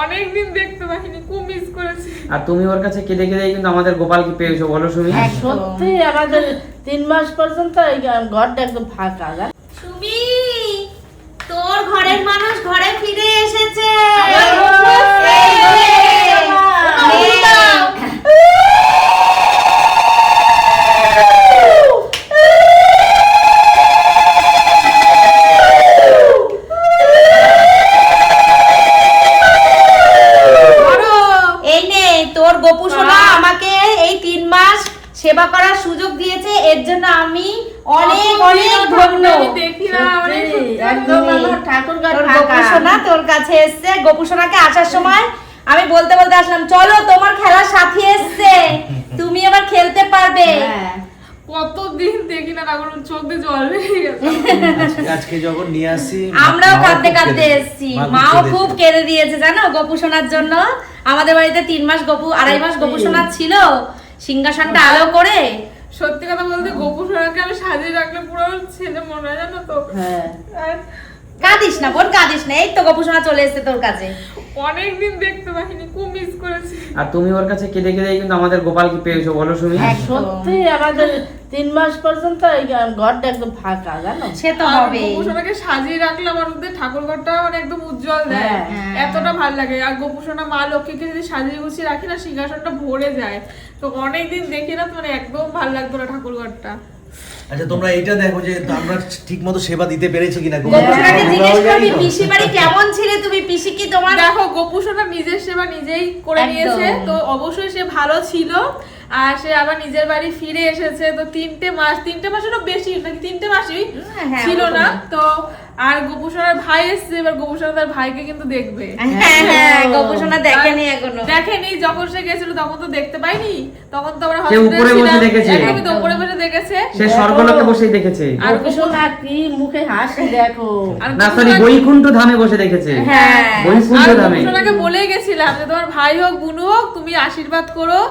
অনেকদিন দেখতে পাইনি, খুব মিস করেছি। আর তুমি ওর কাছে কেঁদে কেঁদে কিন্তু আমাদের গোপালকে পেয়েছো, বলো সুমি? সত্যি আমাদের 3 মাস পর্যন্ত এই ঘরটা একদম ফাঁকা। সুমি, তোর ঘরের মানুষ ঘরে ফিরে এসেছে। সেবা করার সুযোগ দিয়েছে, এর জন্য আমি অনেক অনেক ধন্য। গোপুসোনা তোর কাছে এসছে, গোপুসোনাকে আসার সময় আমি বলতে বলতে আসলাম, চলো তোমার খেলার সাথী এসছে, তুমি আবার খেলতে পারবে। কতদিন দেখি না, এখন চোখ দিয়ে জল বেরিয়ে গেছে। আজকে যখন নিয়ে আসি আমরাও কাঁদতে কাঁদতে এসেছি, মাও খুব কেঁদে দিয়েছে জানো গোপুসোনার জন্য। আমাদের বাড়িতে 3 মাস 2.5 মাস গোপুসোনা ছিল, সিংহাসনটা আলো করে। সত্যি কথা বলতে গোপুসোনাকে আমি সাজিয়ে রাখলে পুরো ছেলে মনে হয়, জানো তো। কাঁদিস না বোন, কাঁদিস না, এই তো গোপুসোনা চলে এসেছে তোর কাছে। অনেকদিন দেখতে পাইনি, খুব মিস করেছি। আর তুমি ওর কাছে কেঁদে কেঁদে কিন্তু আমাদের গোপালকে পেয়েছো, বলো সুমি? সত্যি আমাদের 3 মাস পর্যন্ত এই ঘরটা একদম ফাঁকা, জানো? সে তো হবে। গোপুসোনাকে সাজিয়ে রাখলে আমার মধ্যে ঠাকুর ঘরটা মানে একদম উজ্জ্বল দেয়, এতটা ভালো লাগে। আর গোপুসোনা মা লক্ষ্মীকে যদি সাজিয়ে গুছিয়ে রাখি না, সিংহাসনটা ভরে যায়। তো অনেকদিন দেখি না, মানে একদম ভালো লাগতো না ঠাকুর ঘরটা। আচ্ছা তোমরা এটা দেখো যে আমরা ঠিকমতো সেবা দিতে পেরেছি কিনা। গোপুসোনাকে জিজ্ঞেস করবি পিসি বাড়ি কেমন ছিলে তুমি, পিসি কি তোমার? দেখো গোপুসোনা নিজের সেবা নিজেই করে নিয়েছে, তো অবশ্যই সে ভালো ছিল। আর সে আবার নিজের বাড়ি ফিরে এসেছে, তো 3টে মাসেরও বেশি নাকি 3টে মাসই ছিল না তো। আর গোপুসোনার ভাই এসছে, এবার গোপুসোনা তার ভাইকে কিন্তু দেখবে। গোপুসোনা দেখেনি এখনো, দেখেনি। যখন সে গেছিল তখন তো দেখতে পাইনি, তখন তো আমরা উপরে বসে দেখেছে, একদমই তো উপরে বসে দেখেছে, সে স্বর্গলোকে বসেই দেখেছে। আর গোপুসোনা কি মুখে হাসি দেখো, না সরি বৈকুণ্ঠ ধামে বসে দেখেছে। বৈকুণ্ঠ ধামে। গোপুসোনাকে বলে গেছিলাম যে তোমার ভাই হোক বোন হোক তুমি আশীর্বাদ করো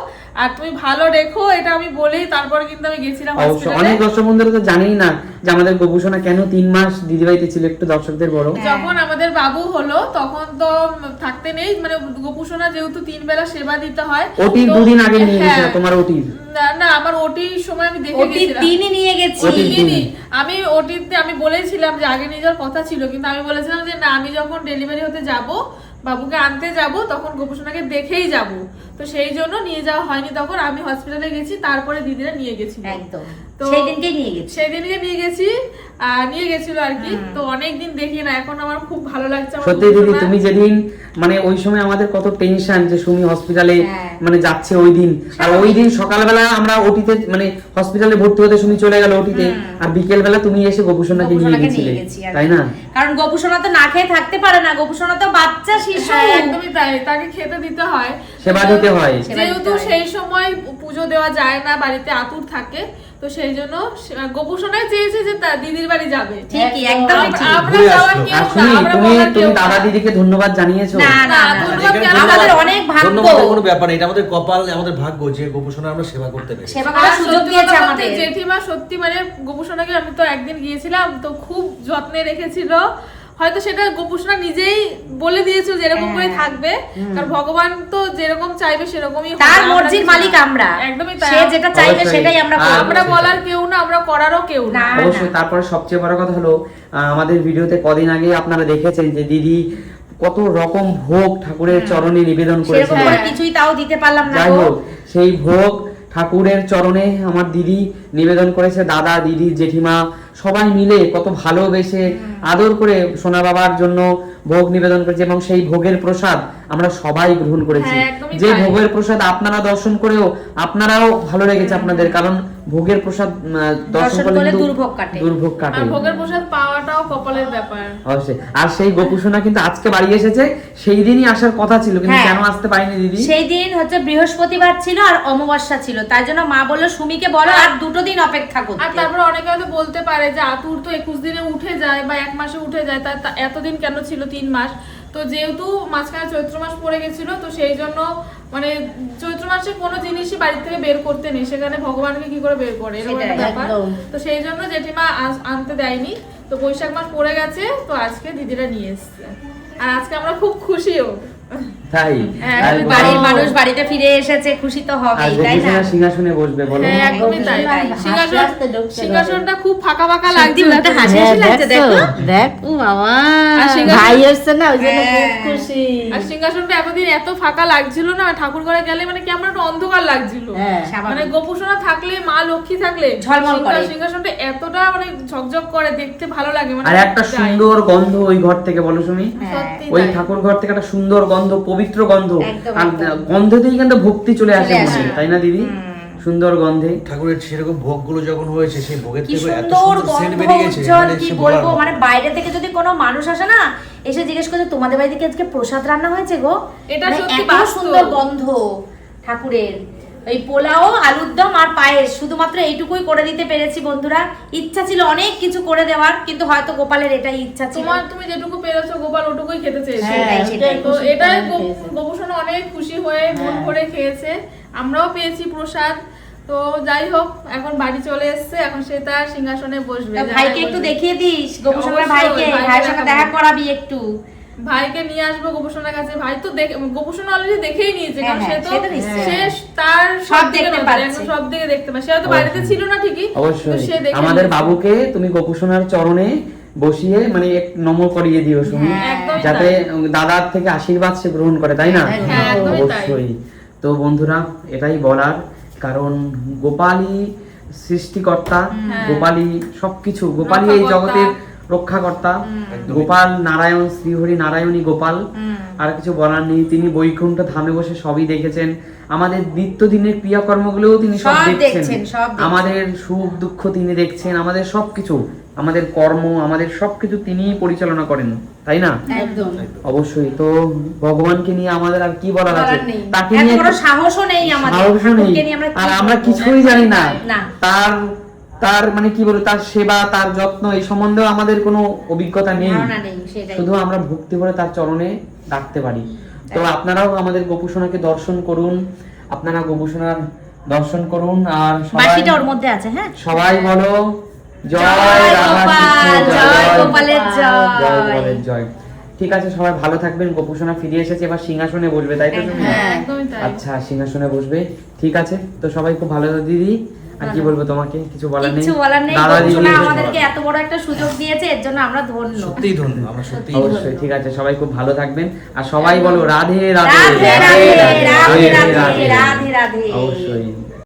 আর তুমি ভালো রেখো, এটা আমি বলেই তারপরে কিন্তু আমি গেছিলাম হসপিটালে। অনেক দর্শক বন্ধুরা তো জানেই না যে আমাদের গোপুসোনা কেন 3 মাস দিদিবাড়িতে ছিল, একটু দর্শকদের বলো। যখন আমাদের বাবু হলো তখন তো থাকতে নেই, মানে গোপুসোনা যেহেতু 3 বেলা সেবা দিতে হয়। ওটি 2 দিন আগে নিয়ে গেছিল তোমার ওটি? না আমার ওটির সময় আমি দেখে গেছিলাম, দিনই নিয়ে গেছি আমি ওটিতে আমি বলেছিলাম যে আগে নিয়ে যাওয়ার কথা ছিল, কিন্তু আমি বলেছিলাম যে না আমি যখন ডেলিভারি হতে যাব বাবুকে আনতে যাব তখন গোপুসোনাকে দেখেই যাব, তো সেই জন্য নিয়ে যাওয়া হয়নি। তখন আমি হসপিটালে গেছি, তারপরে দিদিরা নিয়ে গেছিল। একদম তো সেদিনকে নিয়ে গেছি নিয়ে গেছিল আর কি। তো অনেকদিন দেখি না, এখন আমার খুব ভালো লাগছে। সত্যি দিদি তুমি যেদিন মানে ওই সময় আমাদের কত টেনশন যে সুমি হসপিটালে মানে যাচ্ছে ওই দিন, আর ওই দিন সকালবেলা আমরা ওটিতে মানে হসপিটালে ভর্তি হতে সুমি চলে গেল ওটিতে, আর বিকেল বেলা তুমি এসে গোপুসোনাকে নিয়ে গেছিলে, তাই না? কারণ গোপুসোনা তো না খেয়ে থাকতে পারে না, গোপুসোনা তো বাচ্চা শিশু। একদমই তাই, তাকে খেতে দিতে হয়, সেবা দিতে হয়। যেহেতু সেই সময় পুজো দেওয়া যায় না, বাড়িতে আতুর থাকে, তো সেই জন্য গোপুসোনাই চেয়েছে যে তার দিদির বাড়ি যাবে। ঠিকই, একদম ঠিক। আমরা যাওয়ার কেউ না, আমরা বলার কেউ না। তুমি দাদা দিদিকে ধন্যবাদ জানিয়েছো? না না, আমাদের অনেক ভাগ্য। ধন্যবাদ কোনো ব্যাপার না, এটা আমাদের কপাল, আমাদের ভাগ্য যে গোপুসোনা আমরা সেবা করতে পেরেছি। সেবা করার সুযোগ দিয়েছে আমাদের জেঠিমা। সত্যি মানে গোপুসোনাকে আমি তো একদিন গিয়েছিলাম, তো খুব যত্নে রেখেছিল। হয়তো সেটা গোপুসোনা নিজেই বলে দিয়েছিল যে এরকম করে থাকবে, কারণ ভগবান তো যেরকম চাইবে সেরকমই হবে, তার মর্জির মালিক আমরা। একদমই তাই, সে যেটা চাইবে সেটাই আমরা করব, আমরা বলার কেউ না, আমরা করারও কেউ না। অবশ্যই। তারপরে সবচেয়ে বড় কথা হলো আমাদের ভিডিওতে কদিন আগে আপনারা দেখেছেন যে দিদি কত রকম ভোগ ঠাকুরের চরণে নিবেদন করেছে, কিছুই তাও দিতে পারলাম না। যাই হোক সেই ভোগ ঠাকুরের চরণে আমার দিদি নিবেদন করেছে, দাদা দিদি জেঠিমা সবাই মিলে কত ভালোবেসে আদর করে সোনা বাবার জন্য ভোগ নিবেদন করেছে, এবং সেই ভোগের প্রসাদ আমরা সবাই গ্রহণ করেছি। যে ভোগের প্রসাদ আপনারা দর্শন করেও আপনারাও ভালো লেগেছে আপনাদের, কারণ ভোগের প্রসাদ দর্শন করলে দুর্ভোগ কাটে, আর ভোগের প্রসাদ পাওয়াটাও কপালের ব্যাপার। অবশ্যই। আর সেই গোপুসোনা কিন্তু আজকে বাড়ি এসেছে, সেই দিনই আসার কথা ছিল, কিন্তু কেন আসতে পারিনি দিদি? সেই দিন হচ্ছে বৃহস্পতিবার ছিল আর অমাবস্যা ছিল, তাই জন্য মা বললো সুমিকে বলো আর 2 দিন অপেক্ষা করতে। আর তারপর অনেকে হয়তো বলতে পারে যে আতুর তো 21 দিনে উঠে যায় বা 1 মাসে উঠে যায়, তা এতদিন কেন ছিল 3 মাস? তো যেহেতু মাঝখানে চৈত্র মাস পড়ে গেছিল, তো সেই জন্য মানে চৈত্র মাসে কোনো জিনিসই বাড়ি থেকে বের করতে নেই, সেখানে ভগবানকে কি করে বের করে, এরকম একটা ব্যাপার। তো সেই জন্য জেঠিমা আনতে দেয়নি, তো বৈশাখ মাস পড়ে গেছে, তো আজকে দিদিরা নিয়ে এসছে, আর আজকে আমরা খুব খুশিও। তাই হ্যাঁ, আর একদমই বাড়ির মানুষ বাড়িতে ফিরে এসেছে, খুশি তো আর হবেই, তাই না? গোপুসোনা সিংহাসনে বসবে বলো। হ্যাঁ, একদমই তাই। হাসতে হাসতে ঢুকছে সিংহাসনটা খুব ফাঁকা ফাঁকা সত্যি লাগছিল মুখটা হাসি হ্যাঁ, হাসি লাগছে, দেখো। দেখ ও বাবা, আর সিংহাসন- ভাই এসছে না ওই জন্য খুব হ্যাঁ। খুশি। আর সিংহাসনটা এতদিন এত ফাঁকা লাগছিল না, ঠাকুর ঘরে গেলে মানে কেমন একটা অন্ধকার লাগছিল। হ্যাঁ, মানে স্বাভাবিক। গোপুসোনা থাকলে, মা লক্ষ্মী থাকলে ঝলমল করে। সিংহাসনটা এতটা মানে ঝকঝক করে, দেখতে ভালো লাগে। মানে আর একটা যাই। সুন্দর গন্ধ ওই ঘর থেকে বলো তুমি, সত্যি ওই তাই। ঠাকুর ঘর থেকে একটা সুন্দর গন্ধ, পবিত্র গন্ধ, একদম, আর একদম। গন্ধতেই কিন্তু ভক্তি চলে আসে চলে মনে, আসে। তাই না দিদি? সুন্দর গন্ধে ঠাকুরের সেরকম ভোগগুলো যখন হয়েছে সেই ভোগের কি থেকে এত সুন্দর সুন্দর সেন্ট গন্ধ, বেরিয়ে গেছে উজ্জ্বল, মানে কি সে বলবো, বলার মানে বাইরে থেকে যদি কোনো মানুষ আসে না, এসে জিজ্ঞেস করছে তোমাদের বাড়ি থেকে আজকে প্রসাদ রান্না হয়েছে গো, এটা মানে সত্যি এত বাস্তব। সুন্দর গন্ধ ঠাকুরের। ওই পোলাও, আলুর দম আর পায়েস শুধুমাত্র এইটুকুই করে দিতে পেরেছি বন্ধুরা। ইচ্ছা ছিল অনেক কিছু করে দেওয়ার, কিন্তু হয়তো গোপালের এটাই ইচ্ছা ছিল। তুমি যেটুকু পেরেছো গোপাল ওটুকুই খেতে চেয়েছো। হ্যাঁ, সেটাই। তো খুশি এটাই করে খেয়েছে। গোপুসোনা অনেক খুশি হয়ে মন হ্যাঁ। ভরে খেয়েছে, আমরাও পেয়েছি প্রসাদ। তো যাই হোক, এখন বাড়ি চলে এসেছে, এখন সে তার সিংহাসনে বসবে। তা ভাইকে একটু দেখিয়ে দিস, গোপুসোনার অবশ্যই, ভাইকে, ভাইকে ভাইয়ের সঙ্গে দেখাবো। দেখা করাবি একটু। ভাইকে নিয়ে আসবো গোপুসোনার কাছে। ভাই তো গোপুসোনা অলরেডি দেখেই নিয়েছে, কারণ হ্যাঁ, সে তো সে তো নিশ্চয়ই। সে তার সব দিকে দেখতে নজর, পাচ্ছে। একদম সব দিকে দেখতে পাচ্ছে। সে হয়তো বাড়িতে ছিল না ঠিকই, কিন্তু অবশ্যই সে দেখে আমাদের নিয়েছে। বাবুকে তুমি গোপুসোনার চরণে বসিয়ে মানে এক নমো করিয়ে দিও শুনি, একদমই যাতে তাই। দাদার থেকে আশীর্বাদ সে গ্রহণ করে, তাই না? হ্যাঁ, একদমই তাই। অবশ্যই। তো বন্ধুরা এটাই বলার, কারণ গোপালই সৃষ্টিকর্তা, গোপালই সবকিছু, গোপালই এই রক্ষাকর্তা। জগতের রক্ষাকর্তা। গোপাল নারায়ণ, শ্রীহরি নারায়ণী গোপাল, আর কিছু বলার নেই। তিনি বৈকুণ্ঠ ধামে বসে সবই দেখেছেন, আমাদের নিত্যদিনের ক্রিয়াকর্মগুলোও তিনি সব সব দেখছেন, দেখছেন, সব দেখছেন। আমাদের সুখ দুঃখ তিনি দেখছেন, আমাদের সবকিছু, আমাদের কর্ম, আমাদের সবকিছু তিনি পরিচালনা করেন, তাই না? একদম অবশ্যই। তো ভগবানকে নিয়ে আমাদের আর কি বলার আছে, বলার নেই। তাকে এত নিয়ে বড় সাহসও নেই আমাদের, সাহসও নেই, ঠাকুরকে নিয়ে আমরা কি আর আমরা বলবো? কিছুই জানি না। না। তার তার মানে কি বলবো, তার সেবা, তার যত্ন, এই সম্বন্ধেও আমাদের কোনো অভিজ্ঞতা নেই, ধারণা নেই, সেটাই। শুধু আমরা ভক্তি করে তার চরণে রাখতে পারি। তো আপনারাও আমাদের গোপুসোনাকে দর্শন করুন, আপনারা গোপুসোনার দর্শন করুন, আর বাকিটা ওর মধ্যে আছে, হ্যাঁ। সবাই বলো জয় জয় রাধা গোপাল, কৃষ্ণ, জয় গোপালের জয় জয়। গোপালের জয়। ঠিক আছে, সবাই ভালো থাকবেন। গোপুসোনা ফিরে এসেছে, এবার সিংহাসনে বসবে, তাই তো তুমি? হ্যাঁ, একদমই তাই। আচ্ছা, সিংহাসনে বসবে, ঠিক আছে। তো সবাই খুব ভালো দিদি, আর কি বলবো তোমাকে, কিছু বলার নেই। কিছু বলার নেই, দাদা দিদি, গোপুসোনা আমাদেরকে এত বড় একটা সুযোগ দিয়েছে, এর জন্য আমরা ধন্য। সত্যিই ধন্য, আমরা সত্যিই অবশ্যই। ঠিক আছে, সবাই খুব ভালো থাকবেন, আর সবাই বলো রাধে রাধে রাধে রাধে, রাধে রাধে রাধে, রাধে রাধে। অবশ্যই।